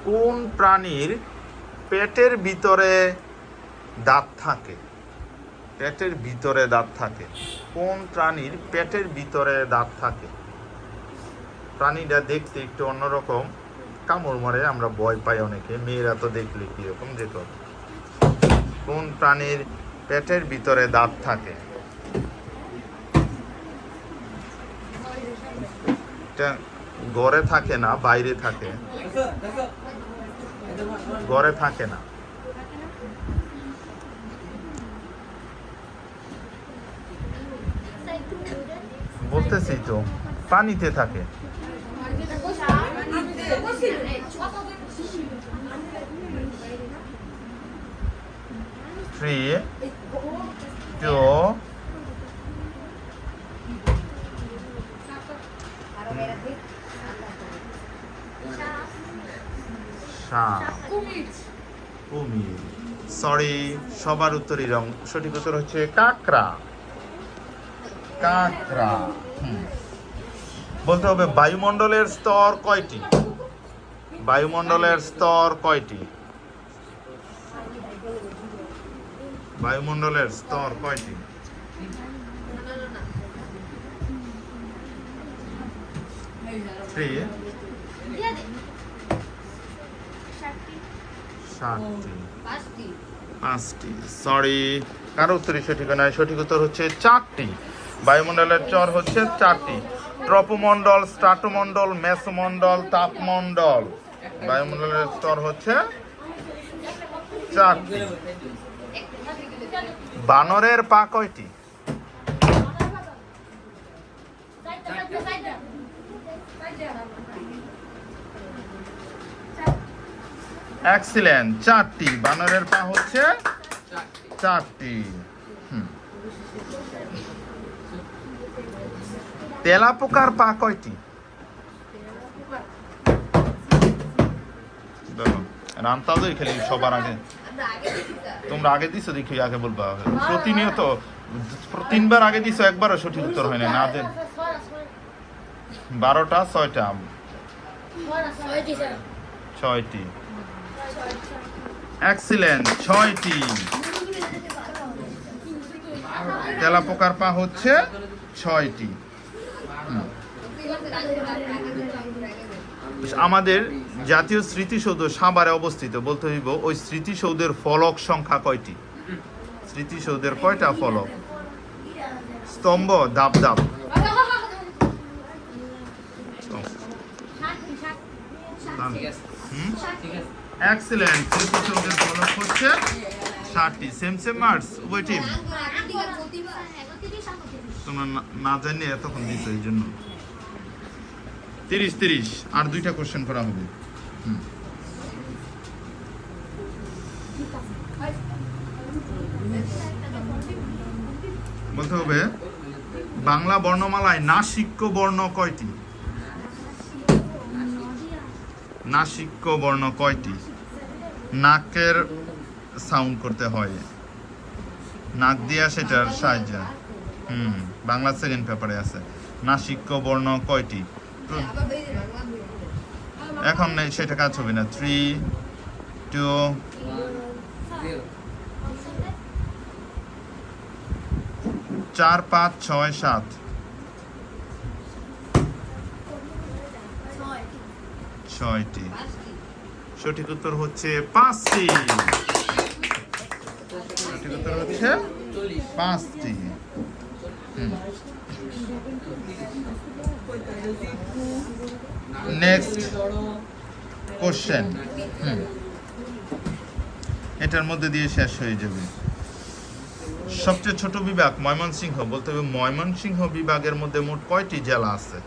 কোন প্রাণীর পেটের ভিতরে দাঁত থাকে? পেটের ভিতরে দাঁত থাকে। কোন প্রাণীর পেটের ভিতরে দাঁত থাকে? প্রাণীটা দেখতে একটু অন্যরকম, কামড় মারে, আমরা ভয় পাই অনেকে, মেয়েরা তো দেখলে কিরকম যেত। কোন প্রাণীর পেটের ভিতরে দাঁত থাকে? এটা ঘরে থাকে না, বাইরে থাকে। ঘরে থাকে না। বলতেছি তো, পানিতে থাকে। 3, 2, কুমির। সরি, সবার উত্তরই রং। সঠিক উত্তর হচ্ছে কাঁকড়া। কাঁকড়া। বলতে হবে বায়ুমণ্ডলের স্তর কয়টি? বায়ুমণ্ডলের স্তর কয়টি? বায়ুমণ্ডলের স্তর কয়টি? 3, 5টি। সরি, কারো উত্তরই সঠিক নয়। সঠিক উত্তর হচ্ছে 4টি। বায়ুমণ্ডলের স্তর হচ্ছে 4টি। ট্রপোমণ্ডল, স্ট্রাটোমণ্ডল, মেসোমণ্ডল, তাপমণ্ডল। বায়ুমণ্ডলের স্তর হচ্ছে 4টি। বানরের পা কয়টি? এক্সিলেন্ট, 4টি। বানরের পা হচ্ছে 4টি। তেলাপোকার পা কয়টি? দেখো, রান্তাজই খেলি সবার আগে। তোমরা আগে দিছো, দেখি আগে বলবা। প্রতিনিয়ত 3বার আগে দিছো, একবারও সঠিক উত্তর হয় না। না দেন 12টা, 6টা। 6টি। এক্সিলেন্ট, 6টি। তেলাপোকার পা হচ্ছে 6টি। আমাদের জাতীয় স্মৃতিসৌধ সাভারে অবস্থিত। বলতে হইব ওই স্মৃতিসৌধের ফলক সংখ্যা কয়টি? স্মৃতিসৌধের কয়টা ফলক? স্তম্ভ, ধাপ ধাপ। এক্সিলেন্ট, স্মৃতিসৌধের ফলক হচ্ছে 7টি। সেম মার্কস উভয় টিম। তোমরা না জানিয়ে এতক্ষণ দিচ্ছ, এই জন্য 30-30। আর 2টা কোশ্চেন করা হবে। বলতে হবে বাংলা বর্ণমালায় নাসিক্য বর্ণ কয়টি? নাসিক্য বর্ণ কয়টি? নাকের সাউন্ড করতে হয়, নাক দিয়া, সেটার সাহায্য। বাংলা সেকেন্ড পেপারে আছে। নাসিক্য বর্ণ কয়টি? এখন নেই, সেটা কাজ হবে না। 3, 2, 4, 5, 6, 7। 6টি। সঠিক উত্তর হচ্ছে 5টি। সঠিক উত্তর হচ্ছে 5টি। Next question. এটার মধ্যে দিয়ে শেষ হয়ে যাবে। সবচেয়ে ছোট বিভাগ ময়মনসিংহ। বলতে হবে ময়মনসিংহ বিভাগের মধ্যে মোট কয়টি জেলা আছে?